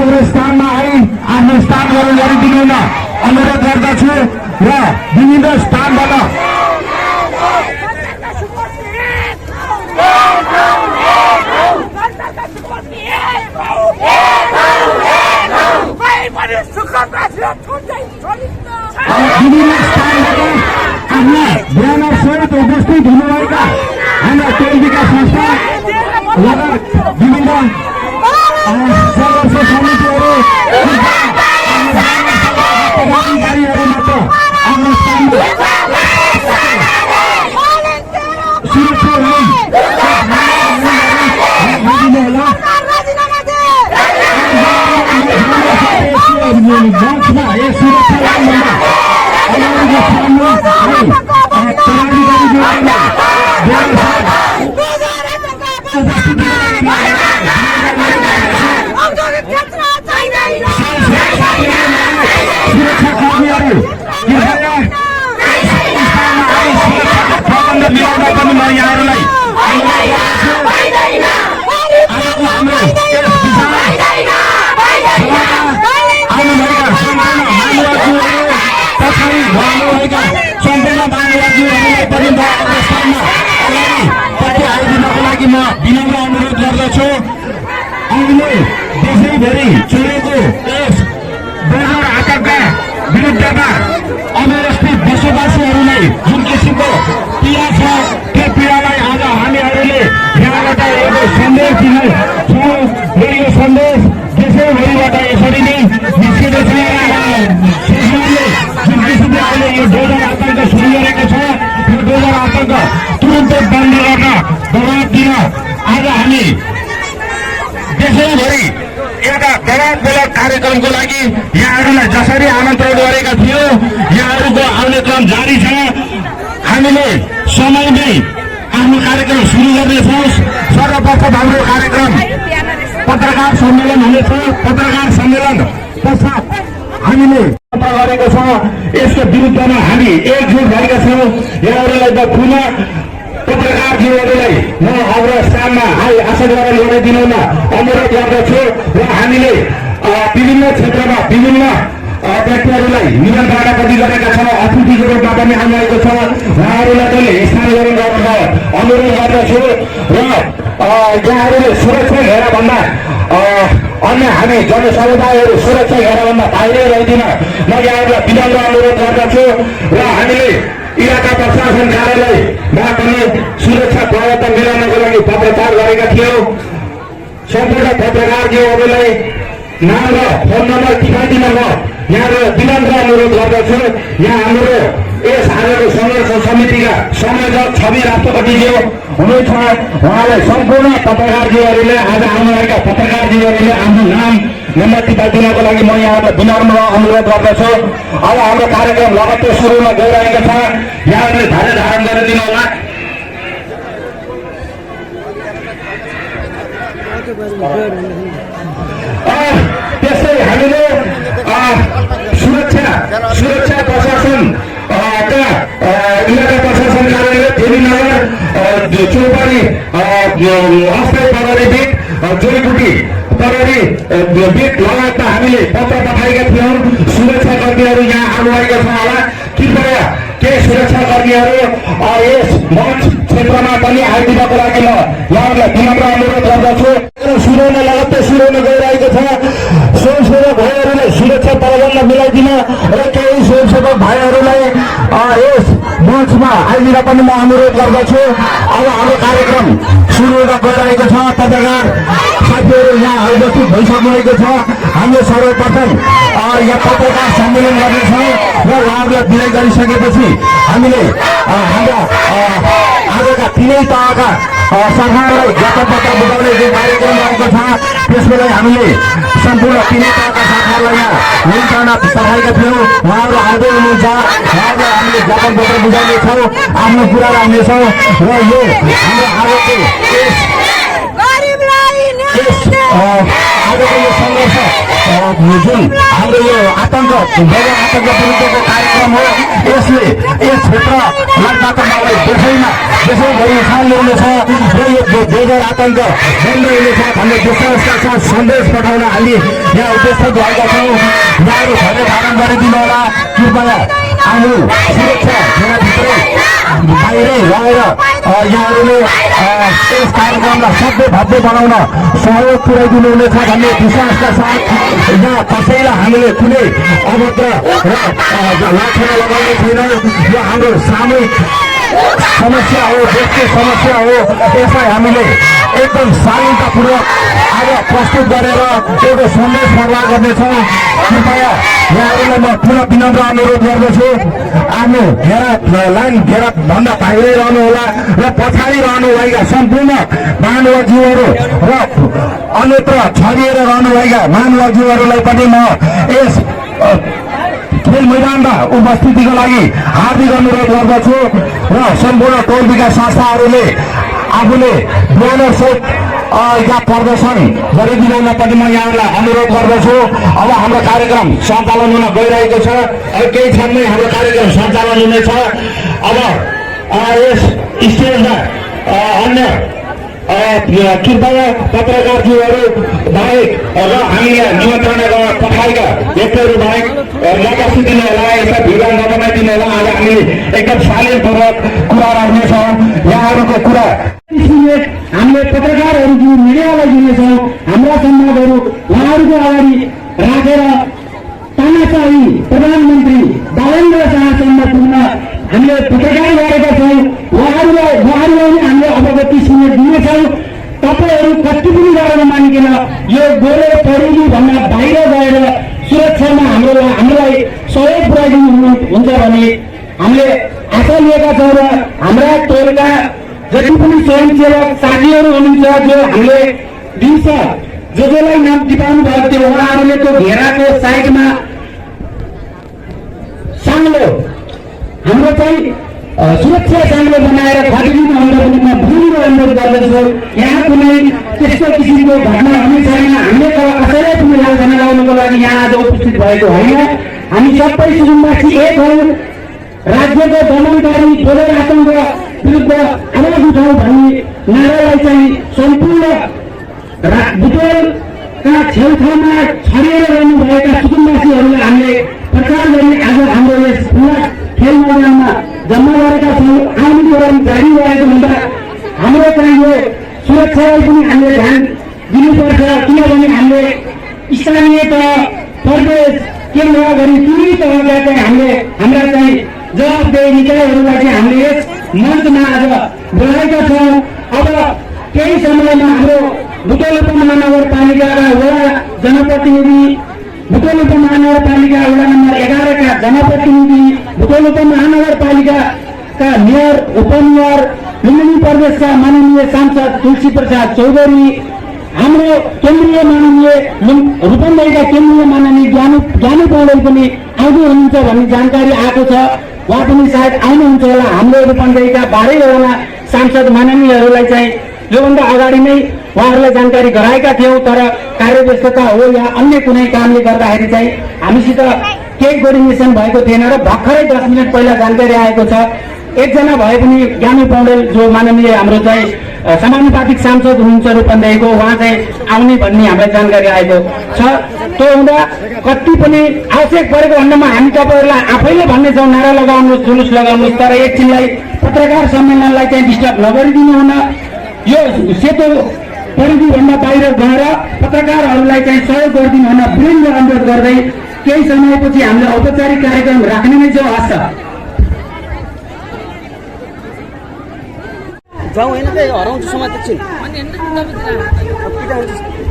आफ्नो स्थानमा आई आफ्नो स्थानहरू गरिदिनु न अनुरोध गर्दछु र विभिन्न स्थानबाट विभिन्न स्थानबाट आफ्ना ब्यानर सहित उपस्थित हुनुभएका हाम्रा टोल विकास संस्था लगायत विभिन्न सदस्य समितिहरू पदाधिकारीहरू मात्र आफ्नो स्थानमा सुरक्षा विनम्र अनुरोध गर्दछु। अहिले देशैभरि चलेको यस बजार आतंकका विरुद्धमा अमेरिस्थित देशवासीहरूलाई जुन किसिमको पीडा छ त्यो पीडालाई आज हामीहरूले यहाँबाट एउटा सन्देश दिनेछौँ र यो सन्देश देशैभरिबाट यसरी नै निस्किँदैछ। जुन किसिमले अहिले यो बजार आतंक सुरु गरेको छ यो बजार आतंक तुरुन्तै बन्द गर्न दबाब दिन आज हामी देशैभरि एउटा दबावमूलक कार्यक्रमको लागि यहाँहरूलाई जसरी आमन्त्रण गरेका थियो यहाँहरूको आउने क्रम जारी छ। हामीले समयमै आफ्नो कार्यक्रम सुरु गर्नेछौँ। सर्वप्रथम हाम्रो कार्यक्रम पत्रकार सम्मेलन हुनेछ। पत्रकार सम्मेलन पश्चात हामीले गरेको छ यसको विरुद्धमा हामी एकजुट भएका छौँ। यहाँहरूलाई त पुनः पत्रकारजीहरूलाई म हाम्रो स्थानमा आशा गरेर ल्याइदिनु न अनुरोध गर्दछु र हामीले विभिन्न क्षेत्रमा विभिन्न व्यक्तिहरूलाई निमन्त्रणा पनि गरेका छौँ। अतिथिको रूपमा पनि आउनुभएको छ। उहाँहरूलाई पनि स्थान ग्रहण गर्न अनुरोध गर्दछु र यहाँहरूले सुरक्षा घेराभन्दा अन्य हामी जनसमुदायहरू सुरक्षा घेराभन्दा बाहिरै रहिदिन म यहाँहरूलाई विनम्र अनुरोध गर्दछु र हामीले इलाका प्रशासन कार्यालयमा पनि सुरक्षा प्रवर्तन मिलाउनको लागि पत्रचार गरेका थियौँ। सम्पूर्ण पत्रकारजीहरूलाई नाम र फोन नम्बर टिकाइदिन म यहाँबाट विनम्र अनुरोध गर्दछु। यहाँ हाम्रो यस आजको सङ्घर्ष समितिका संयोजक छवि राष्ट्रपतिज्यू हुनुहुन्छ। उहाँलाई सम्पूर्ण पत्रकारजीहरूले आज आउनुभएका पत्रकारजीहरूले आफ्नो नाम नम्बर टिकाइदिनको लागि म यहाँबाट विनम्र अनुरोध गर्दछु। अब हाम्रो कार्यक्रम लगत्तै सुरुमा गइरहेको छ। यहाँहरूले धैर्य धारण गरिदिनु होला। त्यस्तै हामीले सुरक्षा प्रशासन इलाका प्रशासन कार्यालय देवीनगर चौपानी अस्थायी प्रहरी बिट जोडीकुटी प्रहरी बिट लगायतमा हामीले पत्र पठाएका थियौँ। सुरक्षाकर्मीहरू यहाँ आउनुभएको छ होला। कृपया केही सुरक्षाकर्मीहरू यस मञ्च क्षेत्रमा पनि आइदिनको लागि म यहाँहरूलाई विनम्र अनुरोध गर्दछु। सुरुमा लगत्तै सुरुमा गइरहेको छ। स्वयंसेवक भाइहरूलाई सुरक्षा प्रबन्ध मिलाइदिन र केही स्वयंसेवक भाइहरूलाई यस मञ्चमा आइदिन पनि म अनुरोध गर्दछु। अब हाम्रो कार्यक्रम सुरु गइरहेको छ। पत्रकार साथीहरू यहाँ उपस्थित भइसक्नुभएको छ। हामीले सर्वप्रथम यहाँ पत्रकार सम्मेलन गर्नेछौँ र उहाँहरूलाई विदाय गरिसकेपछि हामीले हाम्रा आजका तिनै तहका सरकारलाई ज्ञापनपत्र बुझाउने जुन कार्यक्रम रहेको छ त्यसको लागि हामीले सम्पूर्ण तिनै तहका सरकारलाई यहाँ निमन्त्रणा पठाएका थियौँ। उहाँहरू आउँदै हुनुहुन्छ। उहाँहरूलाई हामीले ज्ञापनपत्र बुझाउनेछौँ, आफ्नो कुरा राख्नेछौँ र यो हाम्रो आजको आजको यो सङ्घर्ष जुन हाम्रो यो आतंक बजार आतंक विरुद्धको कार्यक्रम हो, यसले यस क्षेत्रलाई मात्र देशैभरि उखान ल्याउनेछ र यो बजार आतंक बन्द हुनेछ भन्ने विश्वासका साथ सन्देश पठाउन हामी यहाँ उपस्थित भएका छौँ। यहाँहरू धेरै धारण गरिदिनु होला। कृपया आफ्नो सुरक्षा घेराभित्रै बाहिरै रहेर यहाँहरूले यस कार्यक्रमलाई सभ्य भव्य बनाउन सहयोग पुर्याइदिनु हुनेछ भन्ने विश्वासका साथ यहाँ कसैलाई हामीले कुनै अभद्र र लाठेर लगाउने छैन। यो हाम्रो सामूहिक समस्या हो, देशको समस्या हो। यसलाई हामीले एकदम शालीनतापूर्वक आज प्रस्तुत गरेर एउटा सन्देश प्रवाह गर्नेछौँ। कृपया यहाँहरूलाई म पुनः विनम्र अनुरोध गर्दछु, आफ्नो लाइन घेराभन्दा बाहिरै रहनुहोला र पछाडि रहनुभएका सम्पूर्ण मानवजीवहरू र अन्यत्र छरिएर रहनुभएका मानवजीवहरूलाई पनि म यस खेल मैदानमा उपस्थितिको लागि हार्दिक अनुरोध गर्दछु र सम्पूर्ण टोल विकास संस्थाहरूले आफूले ब्यानरसहित यहाँ प्रदर्शन गरिदिनुमा पनि म यहाँलाई अनुरोध गर्दछु। अब हाम्रो कार्यक्रम सञ्चालन हुन गइरहेको छ। केही क्षणमै हाम्रो कार्यक्रम सञ्चालन हुनेछ। अब यस स्टेजमा अन्य कृपया पत्रकारज्यूहरू बाहेक र हामीलाई निमन्त्रणा पठाएका व्यक्तिहरू बाहेक नबस्नु दिनु होला, यसलाई भिडियो नबनाइदिनु होला। आज हामी एकदम शालीनपूर्वक कुरा राख्नेछौँ। यहाँहरूको कुरा हामीले पत्रकारहरू मिडियालाई दिनेछौँ। हाम्रा संवादहरू उहाँहरूको अगाडि राखेर तानाशाही प्रधानमन्त्री बालेन्द्र शाहसम्म पुग्न हामीले पत्रकार गरेका छौँ। उहाँहरूलाई हामीले अवगति सुन्न दिनेछौँ। तपाईँहरू कति पनि गरेर मानिकन यो गोले पढेली भन्दा बाहिर गएर सुरक्षामा हामीलाई सहयोग पुर्याइदिनु हुन्छ भने हामीले आशा लिएका छौँ र हाम्रा टोलका जति पनि स्वयंसेवक साथीहरू हुनुहुन्छ जो हामीले दिन्छ जसलाई नाम टिपाउनु भएको थियो उहाँहरूले त्यो घेराको साइडमा साङ्लो हाम्रो चाहिँ सुरक्षा साङ्लो बनाएर खटिदिनु भनेर पनि म भुलिएर अनुरोध गर्दछु। यहाँ कुनै त्यस्तो किसिमको घटना हुने छैन। हामीले त कसैलाई पनि लान्छना लगाउनको लागि यहाँ आज उपस्थित भएको होइन। हामी सबै सुरुङवासी एक हौँ। राज्यको दमनकारी बजार आतंक विरुद्ध आवाज उठाउँ भन्ने नारालाई चाहिँ सम्पूर्ण बुटोलका छेउछाउमा छरिएर रहनुभएका सुकुम्बासीहरूलाई हामीले प्रचार गर्ने आज हाम्रो यस खुला खेल मैदानमा जम्मा गरेका छौँ। आउने दौरान जारी रहेको हुँदा हाम्रो चाहिँ यो सुरक्षालाई पनि हामीले ध्यान दिनुपर्छ। किनभने हामीले स्थानीय तह, प्रदेश, केन्द्र गरी पुरै तहका चाहिँ हामीले हाम्रा चाहिँ जवाबदेही निकायहरूलाई चाहिँ हामीले यस मञ्चमा आज बोलाएका छौँ। अब केही समयमा हाम्रो बुटोल उपमहानगरपालिकाका वडा जनप्रतिनिधि, बुटोल उपमहानगरपालिका वडा नम्बर 11 का जनप्रतिनिधि, बुटोल उपमहानगरपालिकाका मेयर, उपमेयर, लुम्बिनी प्रदेशका माननीय सांसद तुलसी प्रसाद चौधरी, हाम्रो केन्द्रीय माननीय रूपन्देहीका केन्द्रीय माननीय ज्ञानु पौडेल पनि आउँदै हुनुहुन्छ भन्ने जानकारी आएको छ। उहाँ पनि सायद आउनुहुन्छ होला। हाम्रो रूपन्देहीका 12 सांसद माननीयहरूलाई चाहिँ योभन्दा अगाडि नै उहाँहरूलाई जानकारी गराएका थियौँ, तर कार्यव्यस्तता हो या अन्य कुनै कामले गर्दाखेरि चाहिँ हामीसित केही कोर्डिनेसन भएको थिएन र भर्खरै 10 मिनट पहिला जानकारी आएको छ। एकजना भए पनि ज्ञानु पौडेल जो माननीय हाम्रो चाहिँ समानुपातिक सांसद हुनुहुन्छ रूपन्देहीको, उहाँ चाहिँ आउने भन्ने हामीलाई जानकारी आएको छ। त्यो हुँदा कति पनि आवश्यक परेको खण्डमा हामी तपाईँहरूलाई आफैले भन्नेछौँ नारा लगाउनुहोस्, जुलुस लगाउनुहोस्, तर एकछिनलाई पत्रकार सम्मेलनलाई चाहिँ डिस्टर्ब नगरिदिनु हुन। यो सेतो परिधिभन्दा बाहिर गएर पत्रकारहरूलाई चाहिँ सहयोग गरिदिनु हुन विनम्र अनुरोध गर्दै केही समयपछि हामीले औपचारिक कार्यक्रम राख्ने नै छौँ। हस् जाउँ होइन त हराउँछु समाज एकछिन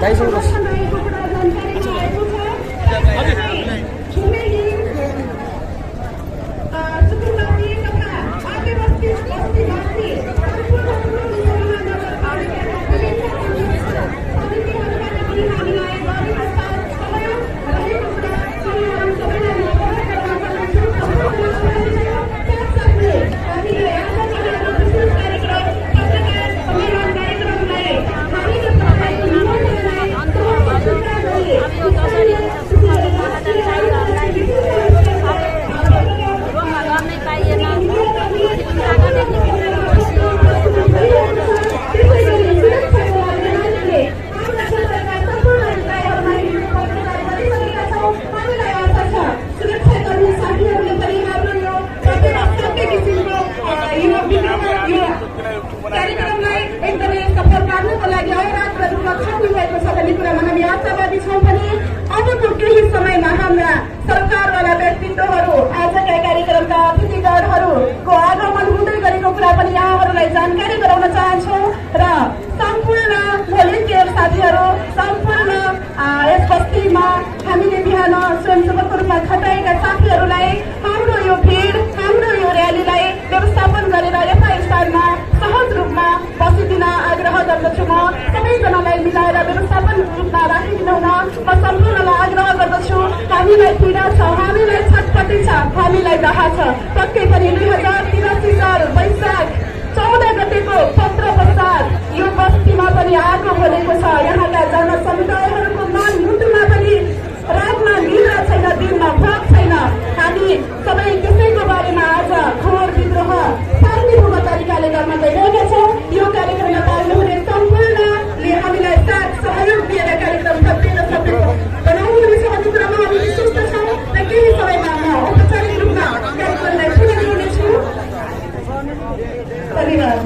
दाइसँग बस। Sorry. जान स्वयंसेवकको रूपमा खटाएका साथीहरूलाई हाम्रो यो भिड, हाम्रो यो र्यालीलाई व्यवस्थापन गरेर यथा स्थानमा सहज रूपमा बसिदिन आग्रह गर्दछु। म सबैजनालाई मिलाएर व्यवस्थापन रूपमा राखिदिनु हुन म सम्पूर्णलाई आग्रह गर्दछु। हामीलाई पीडा छ, हामीलाई छटपटी छ, हामीलाई दाह छ। पक्कै पनि 2083 साल वैशाख 14 गतेको पत्र पश्चात यो बस्तीमा पनि आगो बोलेको छ। यहाँका जनसमुदायहरूको मन मुटुमा पनि रातमा निद्रा छैन, दिनमा भोक छैन। हामी सबै त्यसैको बारेमा आज घोर विद्रोह शान्तिपूर्ण तरिकाले गर्न गइरहेका छौँ। यो कार्यक्रममा पाल्नुहुने सम्पूर्णले हामीलाई साथ सहयोग दिएर कार्यक्रम सफल बनाउनुहुनेछ भन्ने कुरामा हामी विश्वस्त छौँ र केही समयमा म औपचारिक रूपमा कार्यक्रमलाई सुरु गर्नेछु। धन्यवाद।